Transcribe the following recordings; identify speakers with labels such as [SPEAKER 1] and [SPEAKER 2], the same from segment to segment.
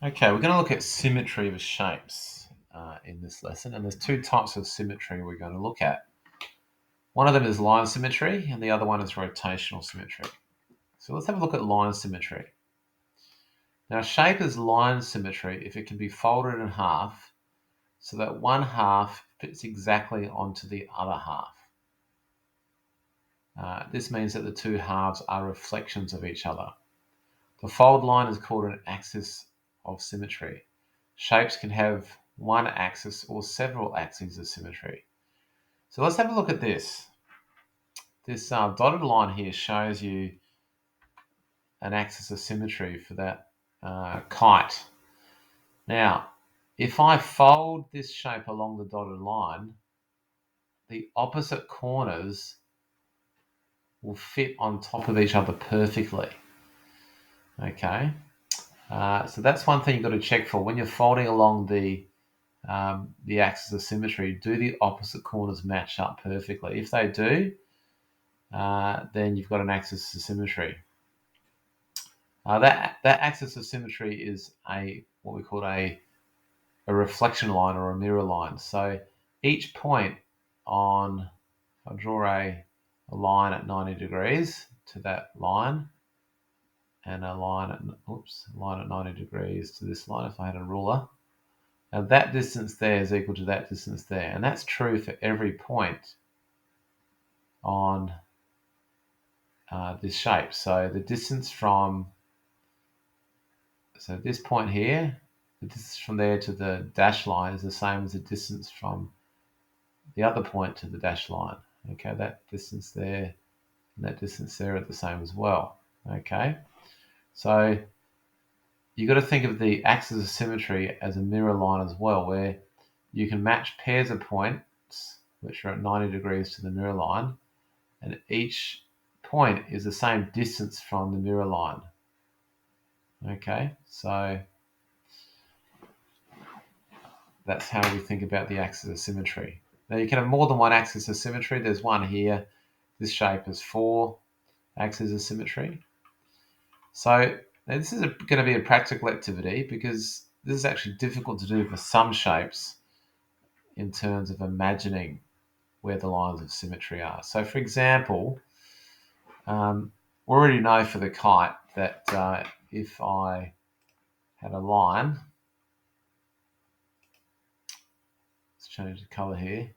[SPEAKER 1] Okay, we're going to look at symmetry of shapes in this lesson, and there's two types of symmetry we're going to look at. One of them is line symmetry, and the other one is rotational symmetry. So let's have a look at line symmetry. Now, a shape is line symmetry if it can be folded in half so that one half fits exactly onto the other half. This means that the two halves are reflections of each other. The fold line is called an axis of symmetry. Shapes can have one axis or several axes of symmetry. So let's have a look at this. This dotted line here shows you an axis of symmetry for that kite. Now, if I fold this shape along the dotted line, the opposite corners will fit on top of each other perfectly. Okay, so that's one thing you've got to check for when you're folding along the axis of symmetry. Do the opposite corners match up perfectly? If they do, then you've got an axis of symmetry. That axis of symmetry is what we call a reflection line or a mirror line. So each point on, if I draw a line at 90 degrees to that line, and a line at 90 degrees to this line, if I had a ruler. Now that distance there is equal to that distance there, and that's true for every point on this shape. So the distance from this point here, the distance from there to the dash line is the same as the distance from the other point to the dash line. Okay, that distance there and that distance there are the same as well. Okay, so you've got to think of the axis of symmetry as a mirror line as well, where you can match pairs of points which are at 90 degrees to the mirror line, and each point is the same distance from the mirror line. Okay, so that's how we think about the axis of symmetry. Now you can have more than one axis of symmetry. There's one here. This shape has 4 axes of symmetry. So now this is going to be a practical activity because this is actually difficult to do for some shapes in terms of imagining where the lines of symmetry are. So for example, we already know for the kite that if I had a line, let's change the color here.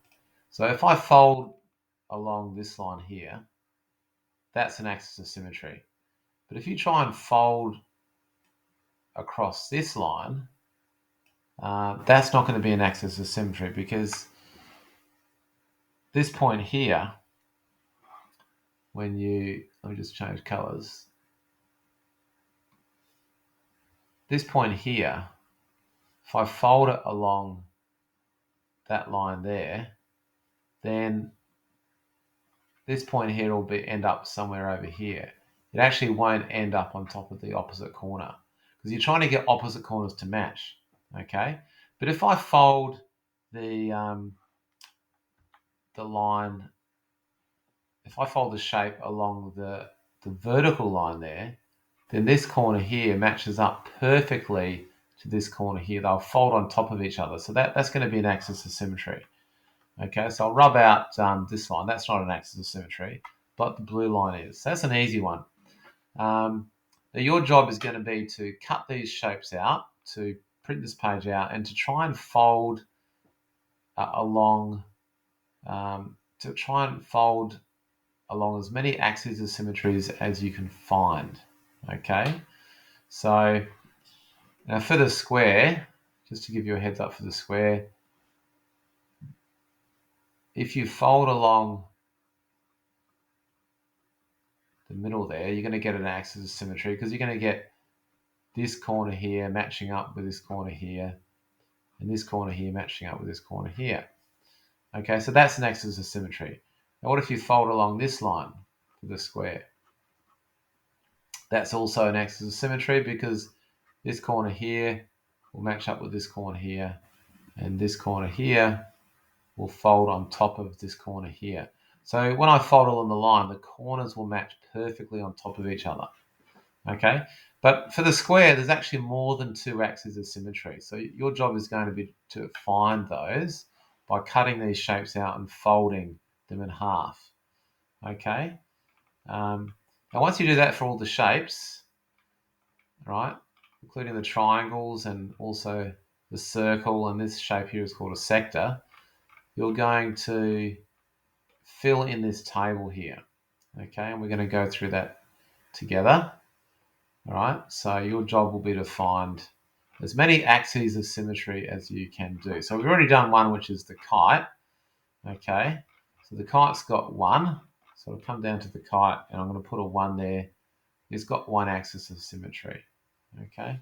[SPEAKER 1] So if I fold along this line here, that's an axis of symmetry. But if you try and fold across this line, that's not going to be an axis of symmetry because this point here, let me just change colors. This point here, if I fold it along that line there, then this point here will end up somewhere over here. It actually won't end up on top of the opposite corner because you're trying to get opposite corners to match. Okay, but if I fold the line, if I fold the shape along the vertical line there, then this corner here matches up perfectly to this corner here. They'll fold on top of each other. So that's going to be an axis of symmetry. Okay, so I'll rub out this line. That's not an axis of symmetry, but the blue line is. So that's an easy one. Now your job is going to be to cut these shapes out, to print this page out, and to try and fold along as many axes of symmetries as you can find. Okay, so now for the square, just to give you a heads up for the square, if you fold along the middle there, you're going to get an axis of symmetry because you're going to get this corner here matching up with this corner here, and this corner here matching up with this corner here. Okay, so that's an axis of symmetry. Now what if you fold along this line for the square? That's also an axis of symmetry because this corner here will match up with this corner here, and this corner here will fold on top of this corner here. So when I fold along the line, the corners will match perfectly on top of each other. Okay, But for the square, there's actually more than two axes of symmetry. So your job is going to be to find those by cutting these shapes out and folding them in half. Okay. Now once you do that for all the shapes, right, including the triangles and also the circle, and this shape here is called a sector, you're going to fill in this table here. Okay, and we're going to go through that together. All right, so your job will be to find as many axes of symmetry as you can do. So we've already done one, which is the kite. Okay, so the kite's got one. So I'll come down to the kite and I'm going to put a 1 there. It's got one axis of symmetry. Okay,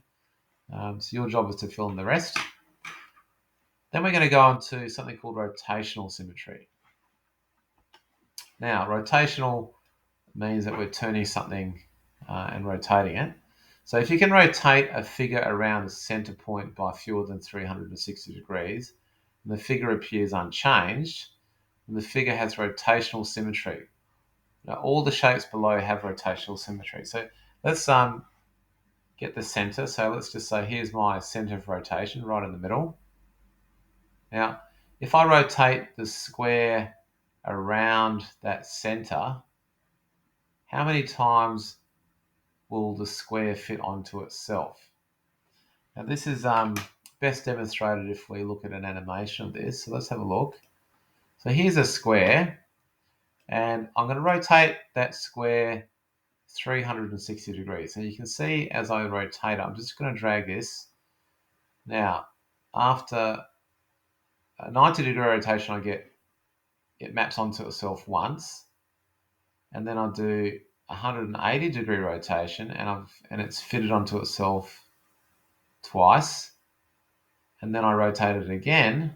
[SPEAKER 1] so your job is to fill in the rest. Then we're going to go on to something called rotational symmetry. Now, rotational means that we're turning something and rotating it. So if you can rotate a figure around the center point by fewer than 360 degrees, and the figure appears unchanged, then the figure has rotational symmetry. Now, all the shapes below have rotational symmetry. So let's get the center. So let's just say here's my center of rotation right in the middle. Now, if I rotate the square around that center, how many times will the square fit onto itself? Now this is best demonstrated if we look at an animation of this. So let's have a look. So here's a square, and I'm going to rotate that square 360 degrees. And you can see as I rotate, I'm just going to drag this. Now, after a 90-degree rotation, it maps onto itself once, and then I do 180-degree rotation, and it's fitted onto itself twice, and then I rotate it again,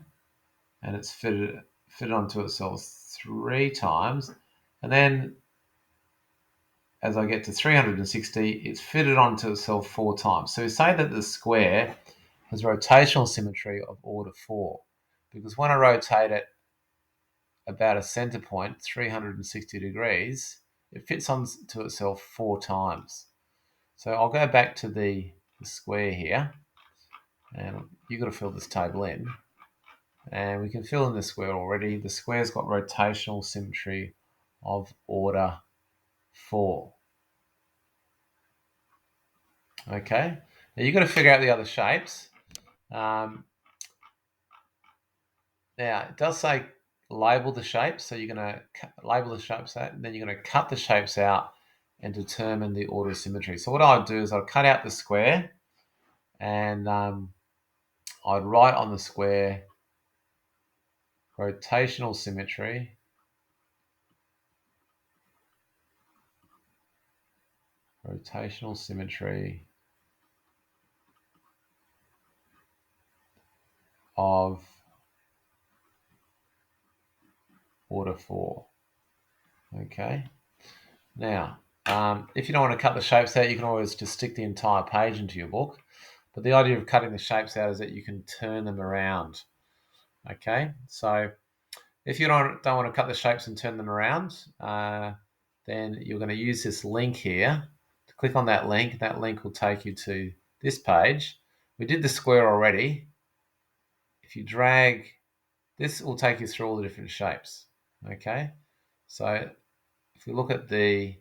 [SPEAKER 1] and it's fitted onto itself 3 times, and then as I get to 360, it's fitted onto itself 4 times. So we say that the square has rotational symmetry of order 4, because when I rotate it about a center point, 360 degrees, it fits onto itself 4 times. So I'll go back to the square here, and you've got to fill this table in. And we can fill in the square already. The square's got rotational symmetry of order 4. Okay, now you've got to figure out the other shapes. Now, it does say label the shapes, so you're going to label the shapes out, and then you're going to cut the shapes out and determine the order of symmetry. So what I'd do is I'd cut out the square, and I'd write on the square rotational symmetry of order 4. Okay. Now, if you don't want to cut the shapes out, you can always just stick the entire page into your book. But the idea of cutting the shapes out is that you can turn them around. Okay, so if you don't want to cut the shapes and turn them around, then you're going to use this link here. To click on that link will take you to this page. We did the square already. If you drag, this will take you through all the different shapes. Okay, so if we look at the,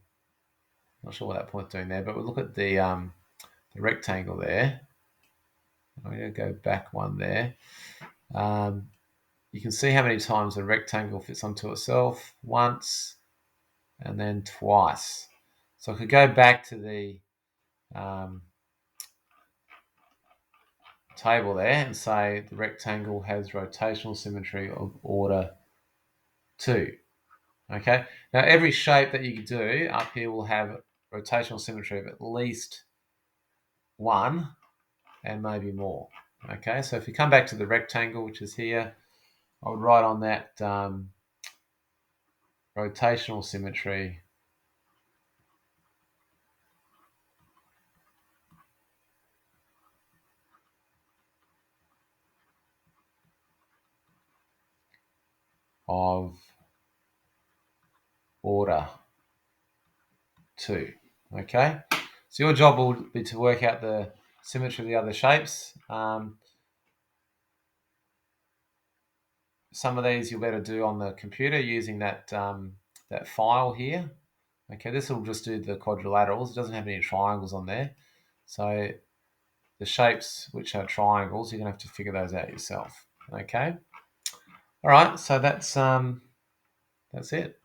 [SPEAKER 1] not sure what that point's doing there, but we'll look at the rectangle there. I'm going to go back one there. You can see how many times a rectangle fits onto itself. Once, and then twice. So I could go back to the table there and say the rectangle has rotational symmetry of order 2. Okay, now every shape that you do up here will have rotational symmetry of at least 1 and maybe more. Okay, so if you come back to the rectangle, which is here, I would write on that rotational symmetry of order 2. Okay, So your job will be to work out the symmetry of the other shapes. Some of these you'll better do on the computer using that that file here. Okay, this will just do the quadrilaterals. It doesn't have any triangles on there. So the shapes which are triangles, you're gonna have to figure those out yourself. Okay. All right. So that's it.